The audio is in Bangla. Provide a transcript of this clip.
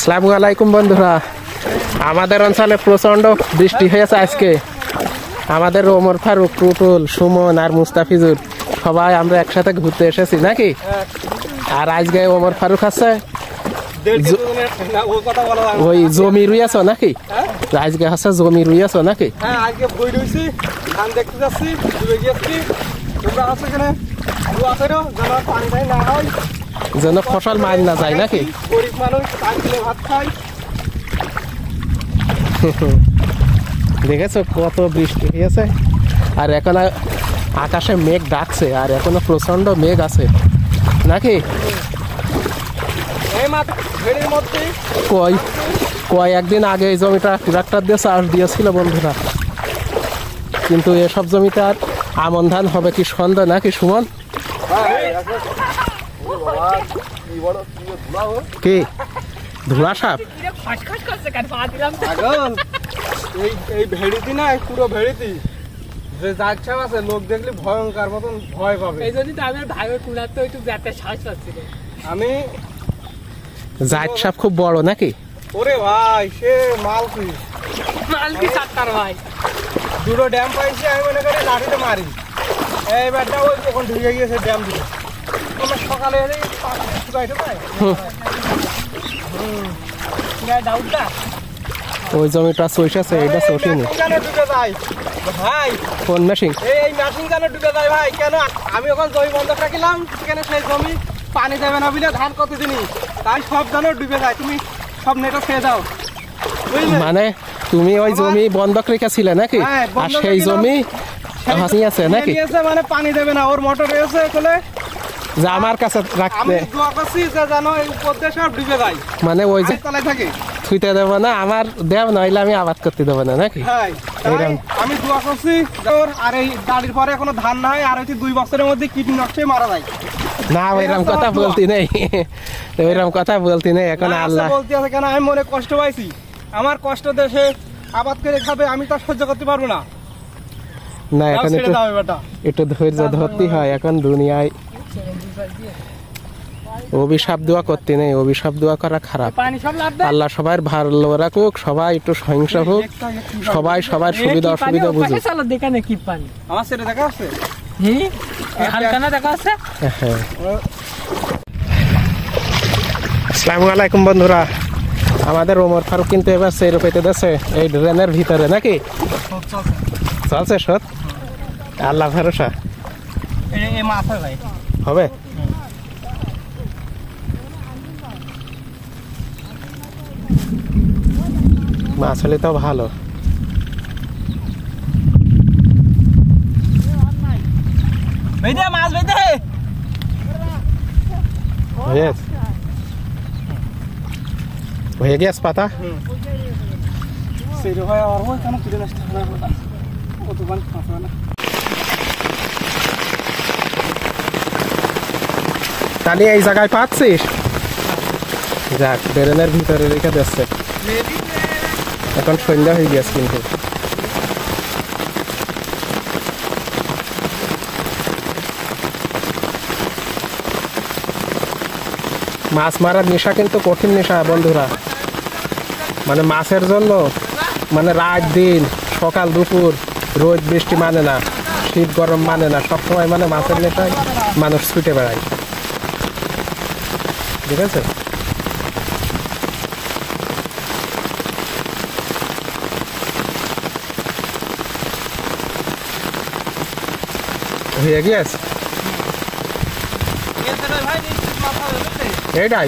আসসালামু আলাইকুম বন্ধুরা, আমাদের অঞ্চলে প্রচন্ড বৃষ্টি হয়েছে আজকে। আমাদের ওমর ফারুক, টুটুল, সুমন আর মুস্তাফিজুর সবাই আমরা একসাথে ঘুরতে এসেছি নাকি। আর আজকে ওমর ফারুক আছে ওই জমি রুইয়াছ নাকি, আজকে হচ্ছে জমি রুইয়াছ নাকি। যেন ফসল মার না যায় নাকি। দেখেছো কত বৃষ্টি হয়েছে, আর এখন আকাশে মেঘ ডাকছে, আর এখনো প্রচন্ড মেঘ আছে নাকি। কয়েকদিন আগে এই জমিটা ট্রাক্টর দিয়ে চাষ দিয়েছিল বন্ধুরা, কিন্তু এসব জমিতে আর আমন ধান হবে কি সন্দেহ নাকি সুমন। কি ধুলা সাপ? এই ভেড়িতি না, পুরো ভেড়িতি যে জাগ সাপ আছে, লোক দেখলে ভয়ঙ্কর মতন ভয় পাবে। এই জন্যই তো আমি ভাই কুলাতে একটু যাতে শ্বাস পাচ্ছিল। আমি জাত সাপ খুব বড় নাকি? ওরে ভাই সে মালকি চারটার ভাই দুটো ড্যাম পাইছি, আমি মনে করি লাঠিতে মারি। এইবারটা ওই ওখানে ঢুকে গিয়েছে ড্যাম দিকে। তোমার সকালে ওই জমিটা চইছে, এটা চষিনি ঢুকে যায় ভাই। কোন মেশিন? এই মেশিন কেন ঢুকে যায় ভাই? কেন আমি ওখানে জমি বন্ধ রাখিলাম, সেখানে সেই জমি পানি দেবে না বুঝলে ধান কতদিনই, তাই সব ধান ডুবে যায়। তুমি সব নেটে খেয়ে যাও। মানে তুমি ওই জমি বন্ধক রেখেছিলে নাকি? আর সেই জমি আছে নাকি? মানে পানি দেবে না, ওর মোটর রয়েছে বলে যে আমার কাছে রাখতে মানে ওই যে থুইতে দেবো না, আমার দেব নইলে আমি আবাদ করতে দেবো না নাকি। আমি দোয়া করছি আর এই দাড়ির পরে কোনো ধান নাই, আর হচ্ছে 2 বছরের মধ্যে কীটনাশকে মারা যায় না। ওইরকম কথা বলতে নেই, ওইরকম কথা বলতে নেই। এখন আল্লাহ বলতে আছে কেন, আমি মনে কষ্ট পাইছি। আমার কষ্ট দেশে আবাদ করে খাবে, আমি তো সহ্য করতে পারবো না। না এখন একটু ধৈর্য ধরতে হয়। এখন দুনিয়ায় অভিশাপ দোয়া করতে নেই, অভিশাপ দোয়া করা খারাপ। আল্লাহ সবাই ভালো রাখুক, সবাই একটু সহিংস হোক, সবাই সবার সুবিধা অসুবিধা বুঝুক। আসসালামু আলাইকুম বন্ধুরা, আমাদের ওমর ফারুক কিন্তু এবার সেরো পেতে দিচ্ছে এই ড্রেনের ভিতরে নাকি। চলছে সৎ, আল্লাহ ভরসা হবে। মাছ হলে তো ভালো। হয়ে গেছে পাতা। তাহলে এই জায়গায় পাচ্ছিস, যাক ড্রেনের ভিতরে রেখে দিচ্ছে। এখন সন্ধ্যা হয়ে গেছে কিন্তু মাছ মারার নেশা কিন্তু কঠিন নেশা বন্ধুরা। মানে মাছের জন্য মানে রাত দিন, সকাল দুপুর, রোদ বৃষ্টি মানে না, শীত গরম মানে না, সবসময় মানে মাছের নেশায় মানুষ ছুটে বেড়ায়। ঠিক আছে, হয়ে গিয়েছে এইটাই।